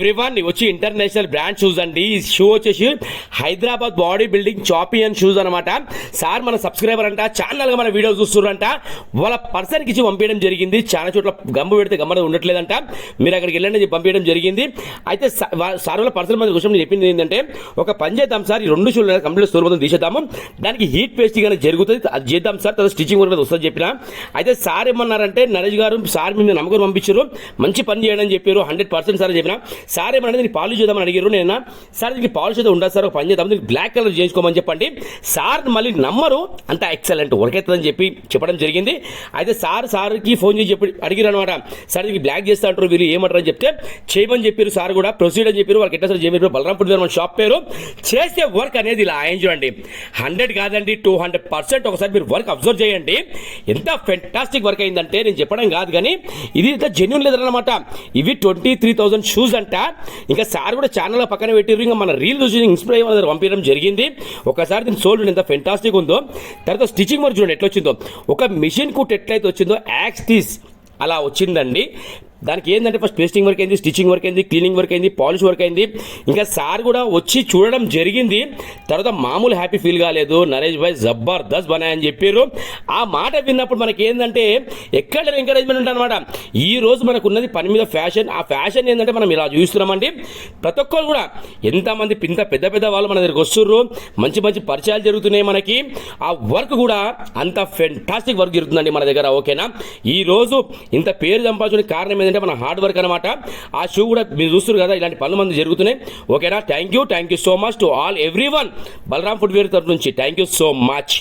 Everyone వచ్చి international brand shoes అండి. ఈ షూ వచ్చేసి Hyderabad body building champion shoes అనమాట. సార్ మన సబ్స్క్రైబర్ అంట, ఛానల్గా మన వీడియో చూస్తున్నారంట, వాళ్ళ పర్సన్కి ఇచ్చి పంపించడం జరిగింది. చాలా చోట్ల గమ్ము పెడితే గమ్మడ ఉండట్లేదంట, మీరు అక్కడికి వెళ్ళండి పంపించడం జరిగింది. అయితే సార్ వాళ్ళ పర్సన్ మన క్వశ్చన్ చెప్పింది ఏంటంటే, ఒక పని చేద్దాం సార్, ఈ 2 షూలు కంప్లీట్ స్టోర్ మొత్తం తీసేద్దాము, దానికి హీట్ పేస్టింగ్ అనేది జరుగుతుంది, అది చేద్దాం సార్, తర్వాత స్టిచ్చింగ్ కూడా వస్తుంది చెప్పిన. అయితే సార్ ఏమన్నారంటే, నరేష్ గారు సార్ మీరు నమ్మకం పంపించారు, మంచి పని చేయడం అని చెప్పారు, 100% సార్ చెప్పిన. సార్ ఏమన్నా దీన్ని పాలిష్ చేద్దామని అడిగారు. నేను సార్ దీనికి పాలిష్ అయితే ఉండదు సార్, ఒక పని చేద్దాం, దీనికి బ్లాక్ కలర్ చేసుకోమని చెప్పండి. సార్ మళ్ళీ నమ్మరు, అంత ఎక్సలెంట్ వర్క్ అవుతుందని చెప్పడం జరిగింది. అయితే సార్కి ఫోన్ చేసి చెప్పి అడిగారు అనమాట, సార్ దీనికి బ్లాక్ చేస్తా అంటారు, వీళ్ళు ఏమంటారు అని చెప్తే చేయమని చెప్పారు. సార్ కూడా ప్రొసీడ్ అని చెప్పారు. వాళ్ళకి ఎట్లా సార్ చేయమని బలరాంపూర్ మన షాప్ పేరు. చేసే వర్క్ అనేది ఇలా ఆయన చూడండి, 100 కాదండి 200%. ఒకసారి మీరు వర్క్ అబ్జర్వ్ చేయండి, ఎంత ఫెంటాస్టిక్ వర్క్ అయిందంటే నేను చెప్పడం కాదు, కానీ ఇది ఇంత జెన్యూన్ లేదన్నమాట. ఇవి 23,000 షూస్ అంట. ఇంకా సార్ కూడా ఛానల్ పక్కన పెట్టారు. ఇంకా మన రీల్ చూసి ఇన్స్పైర్ అయ్యి పంపించడం జరిగింది. ఒకసారి దీని సోల్ ఎంత ఫెంటాస్టిక్ ఉందో. తర్వాత స్టిచ్చింగ్ వర్క్ చూడండి ఎట్లా వచ్చిందో, ఒక మిషన్ కుట్ ఎట్లయితే వచ్చిందో యాక్స్టీస్ అలా వచ్చిందండి. దానికి ఏంటంటే ఫస్ట్ పేస్టింగ్ వర్క్ అయింది, స్టిచ్చింగ్ వర్క్ అయింది, క్లీనింగ్ వర్క్ అయింది, పాలిష్ వర్క్ అయింది. ఇంకా సార్ కూడా వచ్చి చూడడం జరిగింది. తర్వాత మామూలు హ్యాపీ ఫీల్ కాలేదు, నరేష్ భాయ్ జబర్దస్త్ బనాయని చెప్పారు. ఆ మాట విన్నప్పుడు మనకి ఏంటంటే ఎక్కడ ఎంకరేజ్మెంట్ ఉంటుంది అనమాట. ఈ రోజు మనకు ఉన్నది పని మీద ఫ్యాషన్. ఆ ఫ్యాషన్ ఏంటంటే మనం ఇలా చూస్తున్నామండి. ప్రతి ఒక్కరు కూడా ఎంతమంది పెద్ద పెద్ద వాళ్ళు మన దగ్గరికి వస్తుర్రు, మంచి మంచి పరిచయాలు జరుగుతున్నాయి మనకి. ఆ వర్క్ కూడా అంత ఫెంటాస్టిక్ వర్క్ జరుగుతుందండి మన దగ్గర. ఓకేనా, ఈ రోజు ఇంత పేరు సంపాదించడానికి కారణం ఏంటంటే మన హార్డ్ వర్క్ అనమాట. ఆ షూ కూడా మీరు చూస్తున్నారు కదా, ఇలాంటి పనులు మంది జరుగుతున్నాయి. ఓకేనా, thank you so much to all everyone. Balaram footwear తరఫు నుంచి థ్యాంక్ యూ సో మచ్.